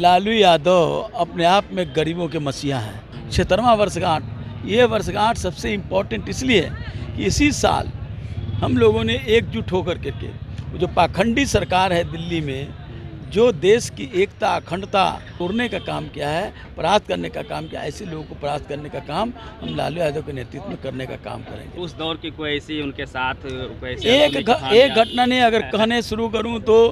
लालू यादव अपने आप में गरीबों के मसीहा हैं। 76वां वर्षगांठ, ये वर्षगांठ सबसे इम्पोर्टेंट इसलिए है कि इसी साल हम लोगों ने एकजुट होकर के जो पाखंडी सरकार है दिल्ली में, जो देश की एकता अखंडता तोड़ने का काम किया है, परास्त करने का काम किया, ऐसे लोगों को परास्त करने का काम हम लालू यादव के नेतृत्व में करने का काम करेंगे। उस दौर की कोई ऐसी उनके साथ एक घटना नहीं, अगर कहने शुरू करूं तो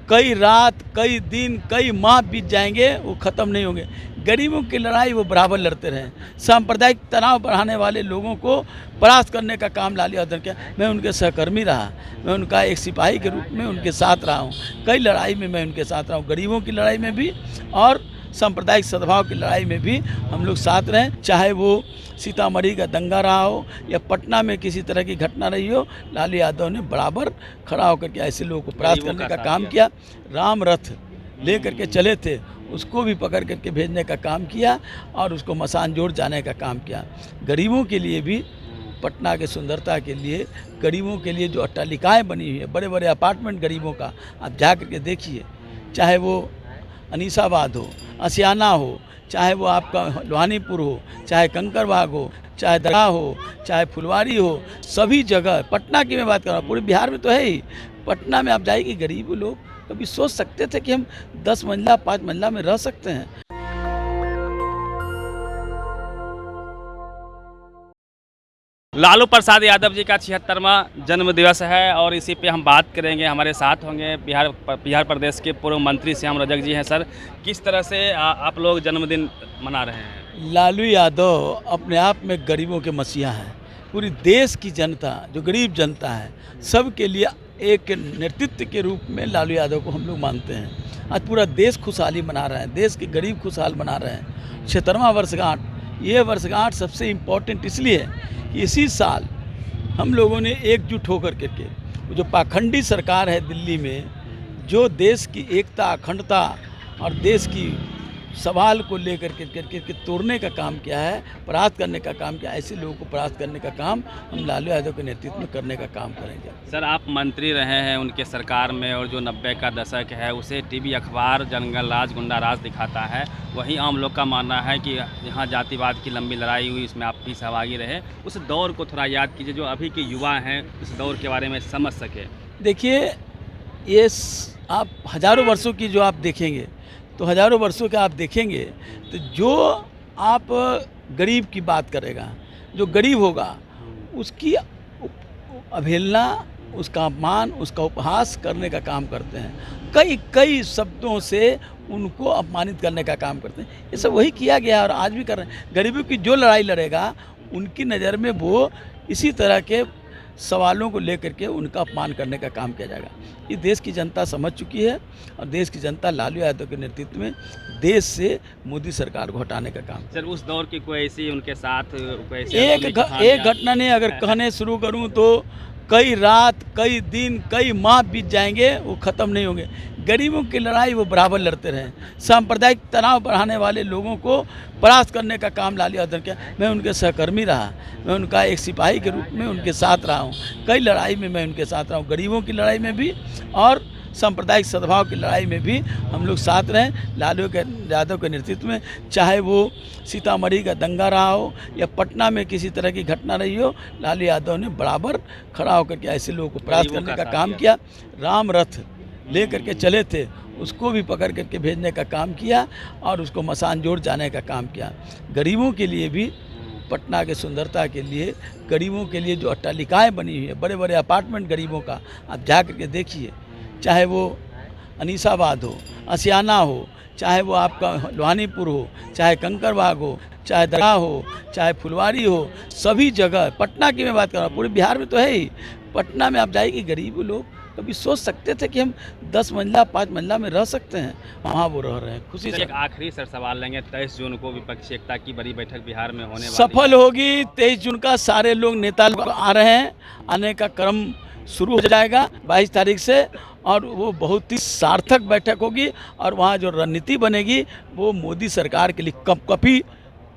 कई रात, कई दिन, कई माह बीत जाएंगे, वो ख़त्म नहीं होंगे। गरीबों की लड़ाई वो बराबर लड़ते रहे। सांप्रदायिक तनाव बढ़ाने वाले लोगों को परास्त करने का काम लालू यादव किया। मैं उनके सहकर्मी रहा, मैं उनका एक सिपाही के रूप में उनके साथ रहा हूँ। कई लड़ाई में मैं उनके साथ रहा हूँ, गरीबों की लड़ाई में भी और सांप्रदायिक सद्भाव की लड़ाई में भी हम लोग साथ रहें। चाहे वो सीतामढ़ी का दंगा रहा हो या पटना में किसी तरह की घटना रही हो, लालू यादव ने बराबर खड़ा होकर के ऐसे लोगों को परास्त करने का काम किया। राम रथ ले करके चले थे, उसको भी पकड़ करके भेजने का काम किया और उसको मसान जोड़ जाने का काम किया। गरीबों के लिए भी, पटना के सुंदरता के लिए, गरीबों के लिए जो अट्टालिकाएँ बनी हुई है, बड़े बड़े अपार्टमेंट गरीबों का, आप जा करके देखिए। चाहे वो अनीसाबाद हो, असियाना हो, चाहे वो आपका लोहानीपुर हो, चाहे कंकड़बाग हो, चाहे दरगाह हो, चाहे फुलवारी हो, सभी जगह, पटना की मैं बात कर रहा हूँ, पूरे बिहार में तो है ही। पटना में आप जाइए, गरीब लोग कभी सोच सकते थे कि हम 10 मंजिला 5 मंजिला में रह सकते हैं। लालू प्रसाद यादव जी का 76वां जन्म दिवस है और इसी पे हम बात करेंगे। हमारे साथ होंगे बिहार प्रदेश के पूर्व मंत्री श्याम रजक जी हैं। सर, किस तरह से आप लोग जन्मदिन मना रहे हैं? लालू यादव अपने आप में गरीबों के मसीहा हैं। पूरी देश की जनता, जो गरीब जनता है, सबके लिए एक नेतृत्व के रूप में लालू यादव को हम लोग मानते हैं। आज पूरा देश खुशहाली मना रहा है, देश के गरीब खुशहाल मना रहे हैं। 76वां वर्षगांठ, ये वर्षगांठ सबसे इम्पोर्टेंट इसलिए है कि इसी साल हम लोगों ने एकजुट होकर के जो पाखंडी सरकार है दिल्ली में, जो देश की एकता अखंडता और देश की सवाल को लेकर के तोड़ने का काम किया है, परास्त करने का काम किया, ऐसे लोगों को परास्त करने का काम हम लालू यादव के नेतृत्व में करने का काम करेंगे। सर, आप मंत्री रहे हैं उनके सरकार में और जो 90 का दशक है उसे टीवी अखबार जंगल राज गुंडा राज दिखाता है। वहीं आम लोग का मानना है कि यहाँ जातिवाद की लंबी लड़ाई हुई, इसमें आप भी सहभागी रहे। उस दौर को थोड़ा याद कीजिए, जो अभी के युवा हैं उस दौर के बारे में समझ सके। देखिए, ये आप हज़ारों वर्षों की जो आप देखेंगे तो हज़ारों वर्षों के आप देखेंगे तो जो आप गरीब की बात करेगा, जो गरीब होगा उसकी अवहेलना, उसका अपमान, उसका उपहास करने का काम करते हैं। कई कई शब्दों से उनको अपमानित करने का काम करते हैं। ये सब वही किया गया और आज भी कर रहे हैं। गरीबों की जो लड़ाई लड़ेगा उनकी नज़र में वो इसी तरह के सवालों को लेकर के उनका अपमान करने का काम किया जाएगा। ये देश की जनता समझ चुकी है और देश की जनता लालू यादव के नेतृत्व में देश से मोदी सरकार को हटाने का काम। सर, उस दौर की कोई ऐसी उनके साथ एक घटना नहीं, अगर कहने शुरू करूं तो कई रात, कई दिन, कई माह बीत जाएंगे, वो ख़त्म नहीं होंगे। गरीबों की लड़ाई वो बराबर लड़ते रहे। सांप्रदायिक तनाव बढ़ाने वाले लोगों को परास्त करने का काम लालू यादव किया। मैं उनके सहकर्मी रहा, मैं उनका एक सिपाही के रूप में उनके साथ रहा हूँ। कई लड़ाई में मैं उनके साथ रहा हूँ, गरीबों की लड़ाई में भी और सांप्रदायिक सद्भाव की लड़ाई में भी हम लोग साथ रहें। लालू यादव के नेतृत्व में, चाहे वो सीतामढ़ी का दंगा रहा हो या पटना में किसी तरह की घटना रही हो, लालू यादव ने बराबर खड़ा होकर के ऐसे लोगों को परास्त करने का काम किया। राम रथ ले करके चले थे, उसको भी पकड़ करके भेजने का काम किया और उसको मसान जोड़ जाने का काम किया। गरीबों के लिए भी, पटना के सुंदरता के लिए, गरीबों के लिए जो अट्टालिकाएँ बनी हुई है, बड़े बड़े अपार्टमेंट गरीबों का, आप जा करके देखिए। चाहे वो अनीसाबाद हो, असियाना हो, चाहे वो आपका लोहानीपुर हो, चाहे कंकड़बाग हो, चाहे दरगाह हो, चाहे फुलवारी हो, सभी जगह, पटना की मैं बात कर रहा हूँ, पूरे बिहार में तो है ही। पटना में आप जाइए, गरीब लोग कभी सोच सकते थे कि हम 10 मंजिला 5 मंजिला में रह सकते हैं, वहाँ वो रह रहे हैं खुशी से। एक आखिरी सर सवाल लेंगे। 23 जून को विपक्षी एकता की बड़ी बैठक बिहार में होने वाली सफल होगी। 23 जून का सारे लोग नेता लोग आ रहे हैं, आने का क्रम शुरू हो जाएगा 22 तारीख से और वो बहुत ही सार्थक बैठक होगी और वहाँ जो रणनीति बनेगी वो मोदी सरकार के लिए कपकपी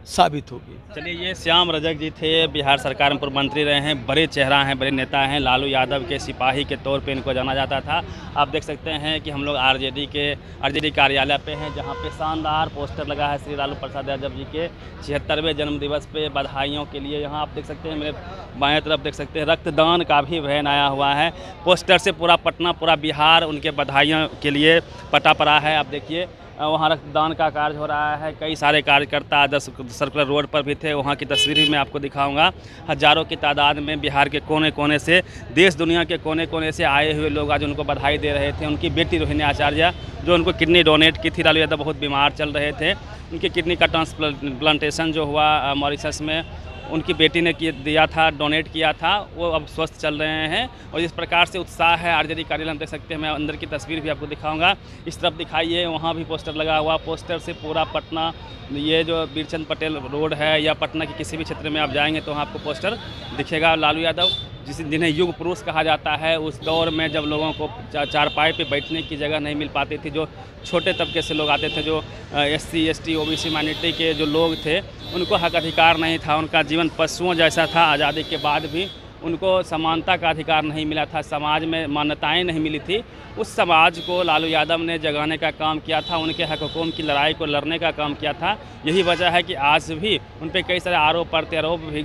साबित होगी। चलिए, ये श्याम रजक जी थे, बिहार सरकार में पूर्व मंत्री रहे हैं, बड़े चेहरा हैं, बड़े नेता हैं, लालू यादव के सिपाही के तौर पे इनको जाना जाता था। आप देख सकते हैं कि हम लोग आरजेडी कार्यालय पे हैं, जहां पे शानदार पोस्टर लगा है श्री लालू प्रसाद यादव जी के 76वें जन्मदिवस पे बधाइयों के लिए। यहाँ आप देख सकते हैं, मेरे बाएं तरफ देख सकते हैं, रक्तदान का भी वैन आया हुआ है। पोस्टर से पूरा पटना, पूरा बिहार उनके बधाइयों के लिए पटा पड़ा है। आप देखिए, वहाँ रक्तदान का कार्य हो रहा है। कई सारे कार्यकर्ता आदर्श सर्कुलर रोड पर भी थे, वहाँ की तस्वीर भी मैं आपको दिखाऊंगा। हज़ारों की तादाद में बिहार के कोने कोने से, देश दुनिया के कोने कोने से आए हुए लोग आज उनको बधाई दे रहे थे। उनकी बेटी रोहिणी आचार्य, जो उनको किडनी डोनेट की थी, लालू यादव बहुत बीमार चल रहे थे, उनकी किडनी का ट्रांसप्लांटेशन जो हुआ मॉरिशस में, उनकी बेटी ने दिया था, डोनेट किया था, वो अब स्वस्थ चल रहे हैं। और इस प्रकार से उत्साह है आरजेडी कार्यालय में, देख सकते हैं। मैं अंदर की तस्वीर भी आपको दिखाऊंगा। इस तरफ दिखाइए, वहाँ भी पोस्टर लगा हुआ। पोस्टर से पूरा पटना, ये जो बीरचंद पटेल रोड है या पटना के किसी भी क्षेत्र में आप जाएंगे तो वहाँ आपको पोस्टर दिखेगा। लालू यादव जिन्हें युग पुरुष कहा जाता है, उस दौर में जब लोगों को चारपाई पे बैठने की जगह नहीं मिल पाती थी, जो छोटे तबके से लोग आते थे, जो SC ST OBC माइनॉरिटी के जो लोग थे, उनको हक अधिकार नहीं था, उनका जीवन पशुओं जैसा था। आज़ादी के बाद भी उनको समानता का अधिकार नहीं मिला था, समाज में मान्यताएं नहीं मिली थी। उस समाज को लालू यादव ने जगाने का काम किया था, उनके हक हुकूक की लड़ाई को लड़ने का काम किया था। यही वजह है कि आज भी उन पर कई सारे आरोप प्रत्यारोप भी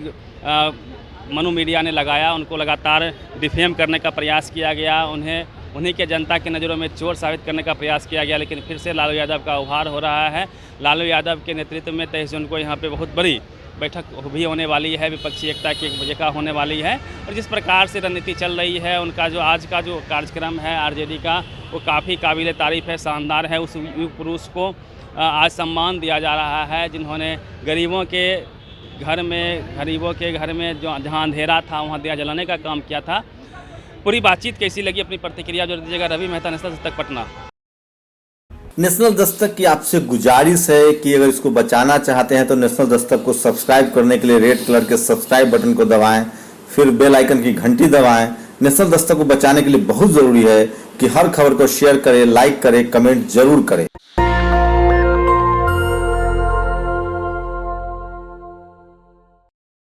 मनु मीडिया ने लगाया, उनको लगातार डिफेम करने का प्रयास किया गया, उन्हीं के जनता की नज़रों में चोर साबित करने का प्रयास किया गया। लेकिन फिर से लालू यादव का उभार हो रहा है। लालू यादव के नेतृत्व में 23 जून को यहाँ पे बहुत बड़ी बैठक भी होने वाली है, विपक्षी एकता की एक जगह होने वाली है। और जिस प्रकार से रणनीति चल रही है, उनका जो आज का जो कार्यक्रम है आरजेडी का, वो काफ़ी काबिल तारीफ़ है, शानदार है। उस युग पुरुष को आज सम्मान दिया जा रहा है, जिन्होंने गरीबों के घर में जो जहाँ अंधेरा था वहाँ दिया जलाने का काम किया था। पूरी बातचीत कैसी लगी, अपनी प्रतिक्रिया जो दीजिएगा। रवि मेहता, नेशनल दस्तक, पटना। नेशनल दस्तक की आपसे गुजारिश है कि अगर इसको बचाना चाहते हैं तो नेशनल दस्तक को सब्सक्राइब करने के लिए रेड कलर के सब्सक्राइब बटन को दबाएं, फिर बेल आइकन की घंटी दबाएं। नेशनल दस्तक को बचाने के लिए बहुत ज़रूरी है कि हर खबर को शेयर करें, लाइक करें, कमेंट जरूर करें।